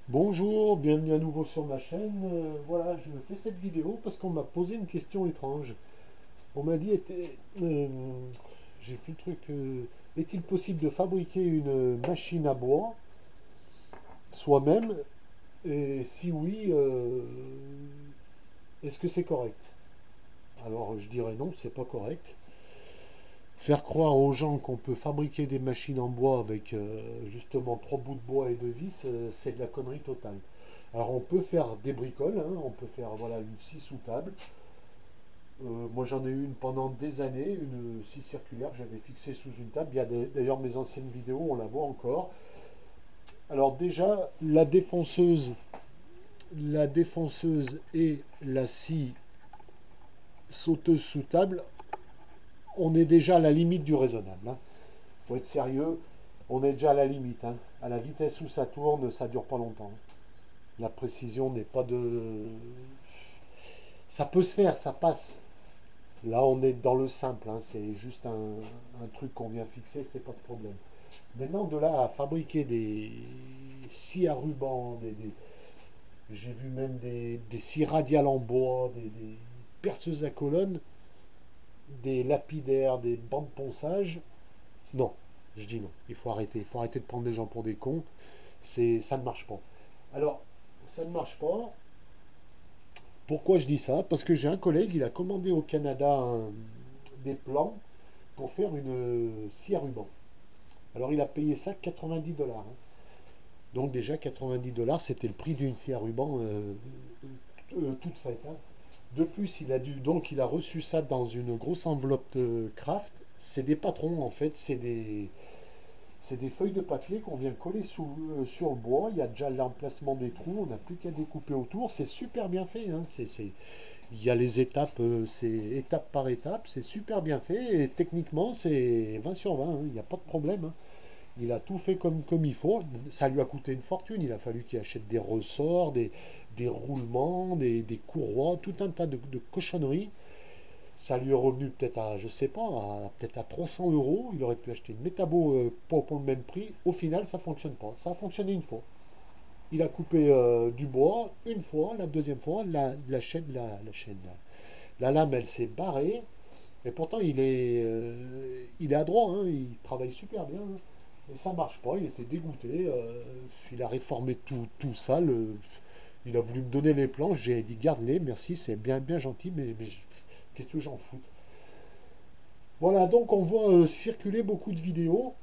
Bonjour, bienvenue à nouveau sur ma chaîne. Voilà, je fais cette vidéo parce qu'on m'a posé une question étrange. On m'a dit, j'ai plus le truc, est-il possible de fabriquer une machine à bois soi-même? Et si oui, est-ce que c'est correct? Alors je dirais non, c'est pas correct. Faire croire aux gens qu'on peut fabriquer des machines en bois avec justement trois bouts de bois et deux vis, c'est de la connerie totale. Alors on peut faire des bricoles, hein, on peut faire voilà une scie sous table. Moi j'en ai eu une pendant des années, une scie circulaire que j'avais fixée sous une table. Il y a d'ailleurs mes anciennes vidéos, on la voit encore. Alors déjà la défonceuse et la scie sauteuse sous table, on est déjà à la limite du raisonnable, hein. Faut être sérieux, on est déjà à la limite, hein. À la vitesse où ça tourne, ça dure pas longtemps, hein. La précision n'est pas de. Ça peut se faire, ça passe. Là, on est dans le simple, hein. C'est juste un truc qu'on vient fixer, c'est pas de problème. Maintenant, de là à fabriquer des scies à ruban, j'ai vu même des scies radiales en bois, des perceuses à colonnes, des lapidaires, des bancs de ponçage. Non, je dis non. Il faut arrêter de prendre les gens pour des cons. Ça ne marche pas. Alors, ça ne marche pas. Pourquoi je dis ça? Parce que j'ai un collègue, il a commandé au Canada des plans pour faire une scie à ruban. Alors il a payé ça 90 $, hein. Donc déjà 90 $, c'était le prix d'une scie à ruban toute faite, hein. De plus, il a reçu ça dans une grosse enveloppe de craft. C'est des patrons en fait, c'est des feuilles de papier qu'on vient coller sur le bois. Il y a déjà l'emplacement des trous, on n'a plus qu'à découper autour. C'est super bien fait, hein. Il y a les étapes, c'est étape par étape, c'est super bien fait. Et techniquement, c'est 20 sur 20, hein. Il n'y a pas de problème, hein. Il a tout fait comme il faut. Ça lui a coûté une fortune. Il a fallu qu'il achète des ressorts, des roulements, des courroies, tout un tas de cochonneries. Ça lui est revenu peut-être à, je sais pas, peut-être à 300 euros. Il aurait pu acheter une métabo pas pour le même prix. Au final, ça fonctionne pas. Ça a fonctionné une fois. Il a coupé du bois une fois, la deuxième fois, la lame, elle s'est barrée. Et pourtant, il est adroit, hein, il travaille super bien, hein. Et ça marche pas. Il était dégoûté. Il a réformé tout ça. Il a voulu me donner les planches. J'ai dit garde-les, merci, c'est bien, bien gentil, mais qu'est-ce que j'en fous? Voilà, donc on voit circuler beaucoup de vidéos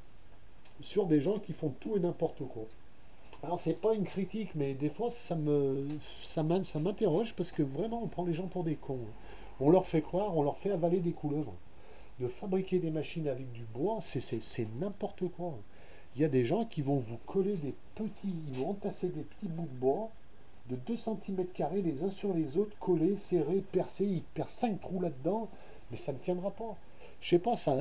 sur des gens qui font tout et n'importe quoi. Alors c'est pas une critique, mais des fois ça m'interroge parce que vraiment on prend les gens pour des cons. On leur fait croire, on leur fait avaler des couleuvres. De fabriquer des machines avec du bois, c'est n'importe quoi. Il y a des gens qui vont vous coller ils vont entasser des petits bouts de bois de 2 cm² les uns sur les autres, collés, serrés, percés, ils percent 5 trous là-dedans, mais ça ne tiendra pas. Je sais pas, ça.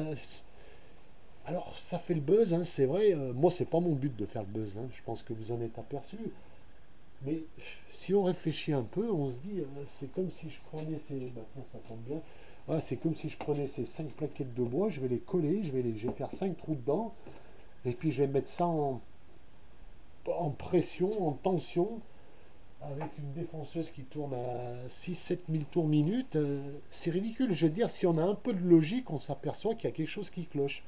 Alors, ça fait le buzz, hein, c'est vrai. Moi, c'est pas mon but de faire le buzz, hein. Je pense que vous en êtes aperçu. Mais si on réfléchit un peu, on se dit, c'est comme si je prenais bah, tiens, ça tombe bien. Ah, c'est comme si je prenais ces 5 plaquettes de bois, je vais les coller, je vais faire 5 trous dedans, et puis je vais mettre ça en pression, en tension, avec une défonceuse qui tourne à 6 000 à 7 000 tours minute. C'est ridicule. Je veux dire, si on a un peu de logique, on s'aperçoit qu'il y a quelque chose qui cloche.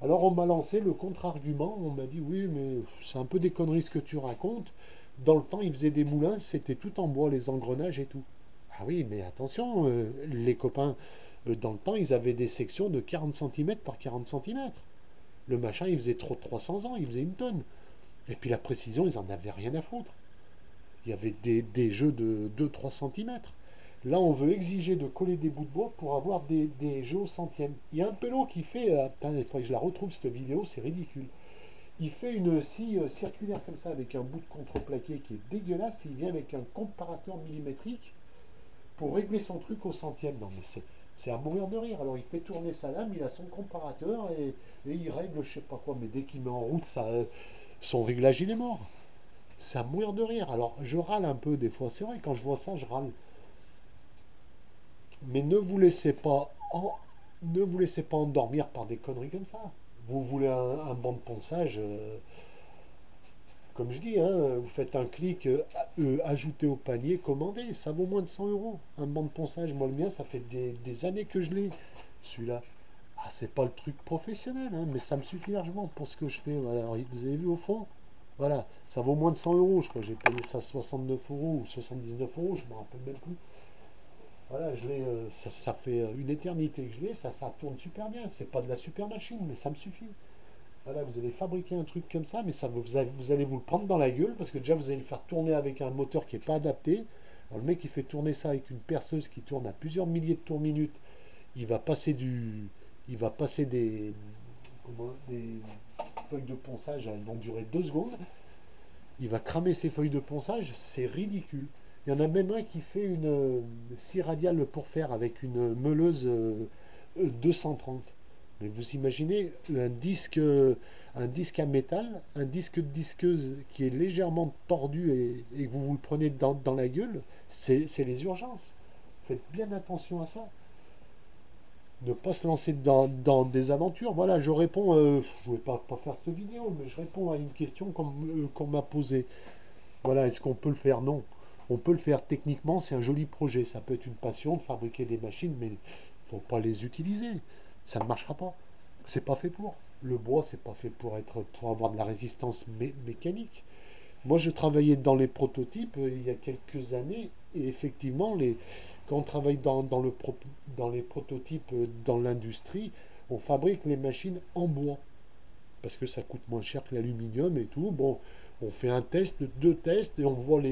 Alors on m'a lancé le contre-argument, on m'a dit oui mais c'est un peu des conneries ce que tu racontes. Dans le temps ils faisaient des moulins, c'était tout en bois, les engrenages et tout. Ah oui mais attention, les copains, dans le temps ils avaient des sections de 40 centimètres par 40 centimètres. Le machin il faisait trop de 300 ans, il faisait une tonne. Et puis la précision ils en avaient rien à foutre. Il y avait des jeux de 2-3 centimètres. Là, on veut exiger de coller des bouts de bois pour avoir des jeux au centième. Il y a un pélo qui fait. Putain, il faudrait que je la retrouve cette vidéo, c'est ridicule. Il fait une scie circulaire comme ça avec un bout de contreplaqué qui est dégueulasse. Il vient avec un comparateur millimétrique pour régler son truc au centième. Non, mais c'est à mourir de rire. Alors il fait tourner sa lame, il a son comparateur et il règle je sais pas quoi. Mais dès qu'il met en route son réglage, il est mort. C'est à mourir de rire. Alors, je râle un peu des fois. C'est vrai, quand je vois ça, je râle. Mais ne vous laissez pas endormir par des conneries comme ça. Vous voulez un banc de ponçage, comme je dis, hein, vous faites un clic, ajouter au panier, commander, ça vaut moins de 100 euros. Un banc de ponçage, moi le mien, ça fait des années que je l'ai, celui-là. Ah, c'est pas le truc professionnel, hein, mais ça me suffit largement pour ce que je fais. Voilà, alors, vous avez vu au fond, voilà, ça vaut moins de 100 euros, je crois, j'ai payé ça 69 euros ou 79 euros, je me rappelle même plus. Voilà, je l'ai, ça fait une éternité que je l'ai, ça tourne super bien. C'est pas de la super machine, mais ça me suffit. Voilà, vous allez fabriquer un truc comme ça, mais ça, vous allez vous le prendre dans la gueule, parce que déjà vous allez le faire tourner avec un moteur qui n'est pas adapté. Alors, le mec qui fait tourner ça avec une perceuse qui tourne à plusieurs milliers de tours minute, il va passer il va passer des feuilles de ponçage, elles vont durer 2 secondes. Il va cramer ses feuilles de ponçage, c'est ridicule. Il y en a même un qui fait une scie radiale pour faire avec une meuleuse 230. Mais vous imaginez un disque à métal, un disque de disqueuse qui est légèrement tordu et que vous le prenez dans la gueule, c'est les urgences. Faites bien attention à ça. Ne pas se lancer dans des aventures. Voilà, je réponds, je ne vais pas faire cette vidéo, mais je réponds à une question qu'on m'a posée. Voilà, est-ce qu'on peut le faire? Non. On peut le faire techniquement, c'est un joli projet. Ça peut être une passion de fabriquer des machines, mais il ne faut pas les utiliser. Ça ne marchera pas. C'est pas fait pour. Le bois, c'est pas fait pour avoir de la résistance mécanique. Moi, je travaillais dans les prototypes il y a quelques années, et effectivement, quand on travaille dans les prototypes dans l'industrie, on fabrique les machines en bois parce que ça coûte moins cher que l'aluminium et tout. Bon, on fait un test, 2 tests, et on voit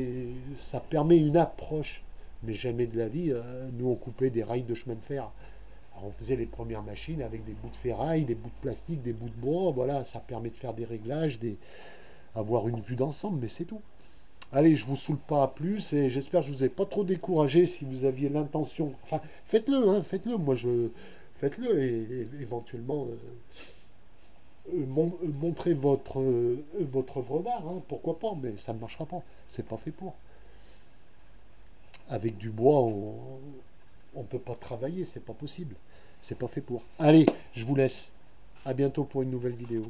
ça permet une approche. Mais jamais de la vie, nous on coupait des rails de chemin de fer. Alors, on faisait les premières machines avec des bouts de ferraille, des bouts de plastique, des bouts de bois. Voilà, ça permet de faire des réglages, avoir une vue d'ensemble, mais c'est tout. Allez, je vous saoule pas à plus et j'espère que je vous ai pas trop découragé si vous aviez l'intention. Enfin, faites-le, hein, faites-le. Faites-le et éventuellement montrez votre œuvre d'art, hein, pourquoi pas, mais ça ne marchera pas. C'est pas fait pour. Avec du bois, on ne peut pas travailler, c'est pas possible. C'est pas fait pour. Allez, je vous laisse. À bientôt pour une nouvelle vidéo.